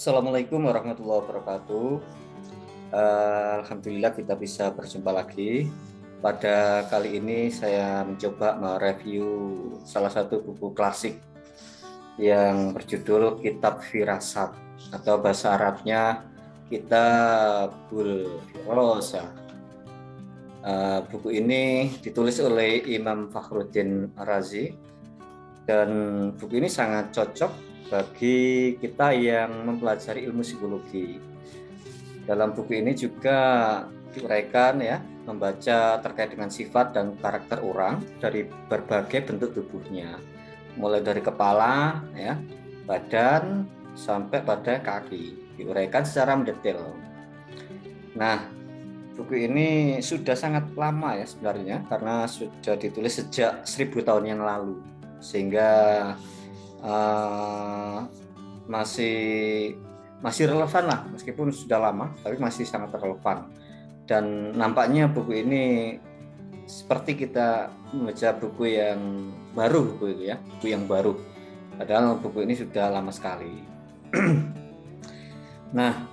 Assalamualaikum warahmatullahi wabarakatuh. Alhamdulillah kita bisa berjumpa lagi. Pada kali ini saya mencoba mereview salah satu buku klasik yang berjudul Kitab Firasat atau bahasa Arabnya Kitabul Firasah. Buku ini ditulis oleh Imam Fakhruddin Razi dan buku ini sangat cocok bagi kita yang mempelajari ilmu psikologi. Dalam buku ini juga diuraikan ya, membaca terkait dengan sifat dan karakter orang dari berbagai bentuk tubuhnya, mulai dari kepala, ya, badan sampai pada kaki, diuraikan secara mendetail. Nah, buku ini sudah sangat lama ya sebenarnya, karena sudah ditulis sejak 1000 tahun yang lalu, sehingga masih relevan lah, meskipun sudah lama tapi masih sangat relevan. Dan nampaknya buku ini seperti kita membaca buku yang baru, buku yang baru, padahal buku ini sudah lama sekali. Nah,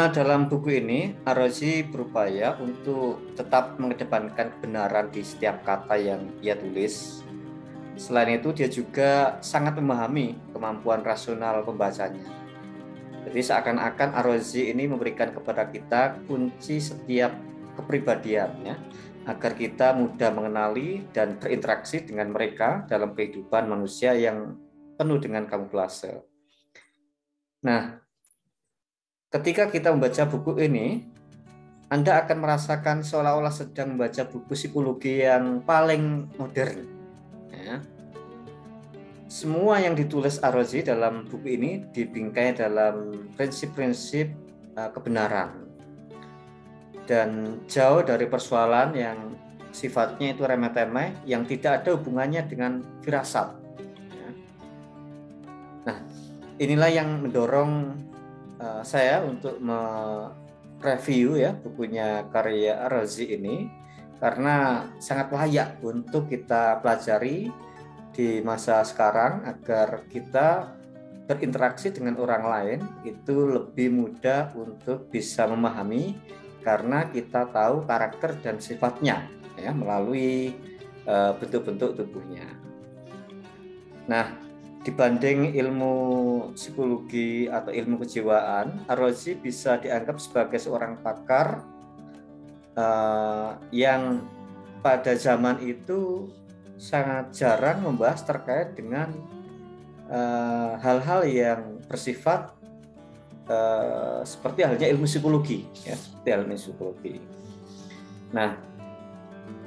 dalam buku ini Ar-Razi berupaya untuk tetap mengedepankan kebenaran di setiap kata yang ia tulis. Selain itu, dia juga sangat memahami kemampuan rasional pembacanya. Jadi seakan-akan Ar-Razi ini memberikan kepada kita kunci setiap kepribadian, ya, agar kita mudah mengenali dan berinteraksi dengan mereka dalam kehidupan manusia yang penuh dengan kamuflase. Nah, ketika kita membaca buku ini, Anda akan merasakan seolah-olah sedang membaca buku psikologi yang paling modern. Ya. Semua yang ditulis Ar-Razi dalam buku ini dibingkai dalam prinsip-prinsip kebenaran dan jauh dari persoalan yang sifatnya itu remeh-temeh yang tidak ada hubungannya dengan firasat. Nah, inilah yang mendorong saya untuk mereview ya bukunya karya Ar-Razi ini, karena sangat layak untuk kita pelajari di masa sekarang agar kita berinteraksi dengan orang lain itu lebih mudah untuk bisa memahami, karena kita tahu karakter dan sifatnya ya melalui bentuk-bentuk tubuhnya. Nah, dibanding ilmu psikologi atau ilmu kejiwaan, Ar-Razi bisa dianggap sebagai seorang pakar yang pada zaman itu sangat jarang membahas terkait dengan hal-hal yang bersifat seperti halnya ilmu psikologi, ya, seperti ilmu psikologi. Nah,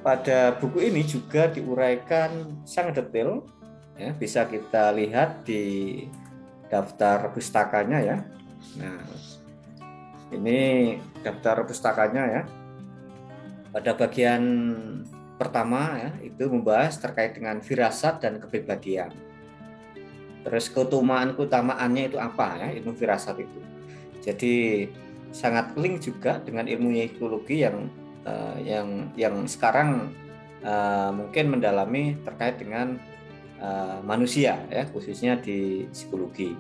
pada buku ini juga diuraikan sangat detail, ya, bisa kita lihat di daftar pustakanya ya. Nah, ini daftar pustakanya ya. Pada bagian pertama ya, itu membahas terkait dengan firasat dan kepribadian. Terus keutamaannya itu apa ya, ilmu firasat itu. Jadi sangat link juga dengan ilmu psikologi yang sekarang mungkin mendalami terkait dengan manusia ya, khususnya di psikologi.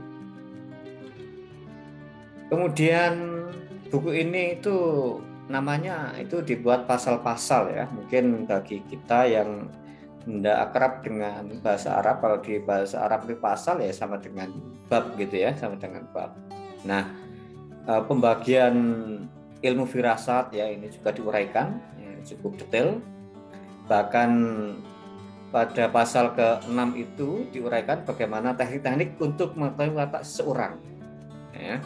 Kemudian buku ini itu namanya itu dibuat pasal-pasal ya, mungkin bagi kita yang tidak akrab dengan bahasa Arab, kalau di bahasa Arab itu pasal ya sama dengan bab gitu ya, sama dengan bab. Nah, pembagian ilmu firasat ya ini juga diuraikan ya, cukup detail. Bahkan pada pasal ke-6 itu diuraikan bagaimana teknik-teknik untuk mengetahui watak seseorang ya.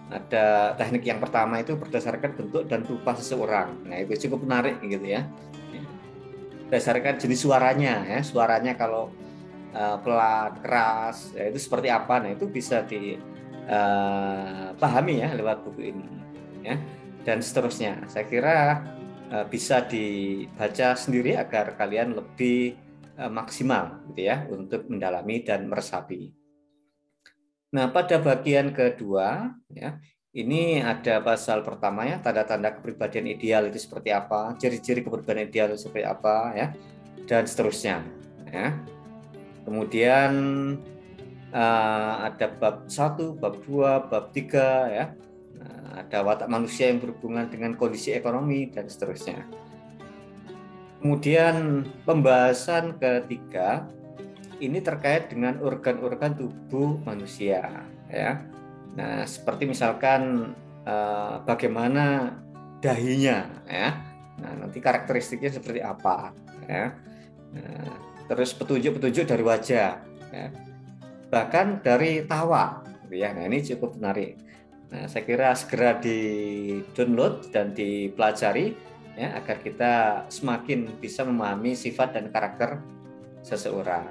Ada teknik yang pertama itu berdasarkan bentuk dan rupa seseorang. Nah, itu cukup menarik gitu ya. Berdasarkan jenis suaranya ya, suaranya kalau pelan, keras, ya itu seperti apa. Nah, itu bisa dipahami ya lewat buku ini ya. Dan seterusnya. Saya kira bisa dibaca sendiri agar kalian lebih maksimal gitu ya untuk mendalami dan meresapi. Nah, pada bagian kedua, ya, ini ada pasal pertama ya, tanda-tanda kepribadian ideal itu seperti apa, ciri-ciri kepribadian ideal itu seperti apa, ya, dan seterusnya. Ya. Kemudian ada bab 1, bab 2, bab 3 ya. Ada watak manusia yang berhubungan dengan kondisi ekonomi dan seterusnya. Kemudian pembahasan ketiga ini terkait dengan organ-organ tubuh manusia ya. Nah, seperti misalkan bagaimana dahinya ya. Nah, nanti karakteristiknya seperti apa ya. Nah, terus petunjuk-petunjuk dari wajah ya. Bahkan dari tawa ya. Nah, ini cukup menarik. Nah, saya kira segera di-download dan dipelajari ya agar kita semakin bisa memahami sifat dan karakter seseorang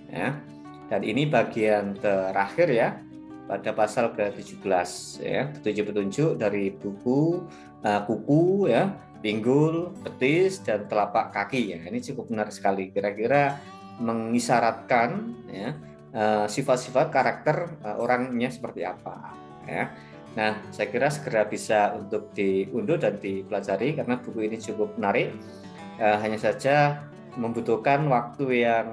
ya. Dan ini bagian terakhir ya pada pasal ke-17 ya, petunjuk-petunjuk dari tubuh, kuku ya, pinggul, betis dan telapak kaki ya. Ini cukup menarik sekali. Kira-kira mengisyaratkan ya sifat-sifat karakter orangnya seperti apa ya. Nah, saya kira segera bisa untuk diunduh dan dipelajari karena buku ini cukup menarik. Hanya saja membutuhkan waktu yang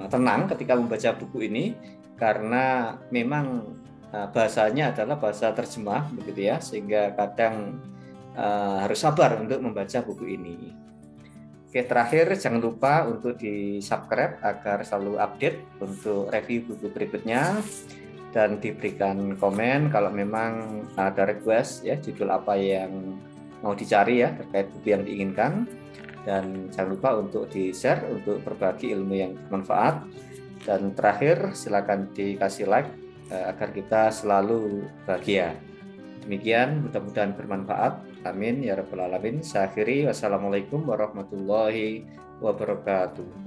tenang ketika membaca buku ini karena memang bahasanya adalah bahasa terjemah begitu ya, sehingga kadang harus sabar untuk membaca buku ini. Oke, terakhir jangan lupa untuk di-subscribe agar selalu update untuk review buku berikutnya dan diberikan komen kalau memang ada request ya judul apa yang mau dicari ya terkait buku yang diinginkan. Dan jangan lupa untuk di-share untuk berbagi ilmu yang bermanfaat. Dan terakhir silakan dikasih like agar kita selalu bahagia. Demikian, mudah-mudahan bermanfaat. Amin ya rabbal alamin. Saya akhiri, wassalamualaikum warahmatullahi wabarakatuh.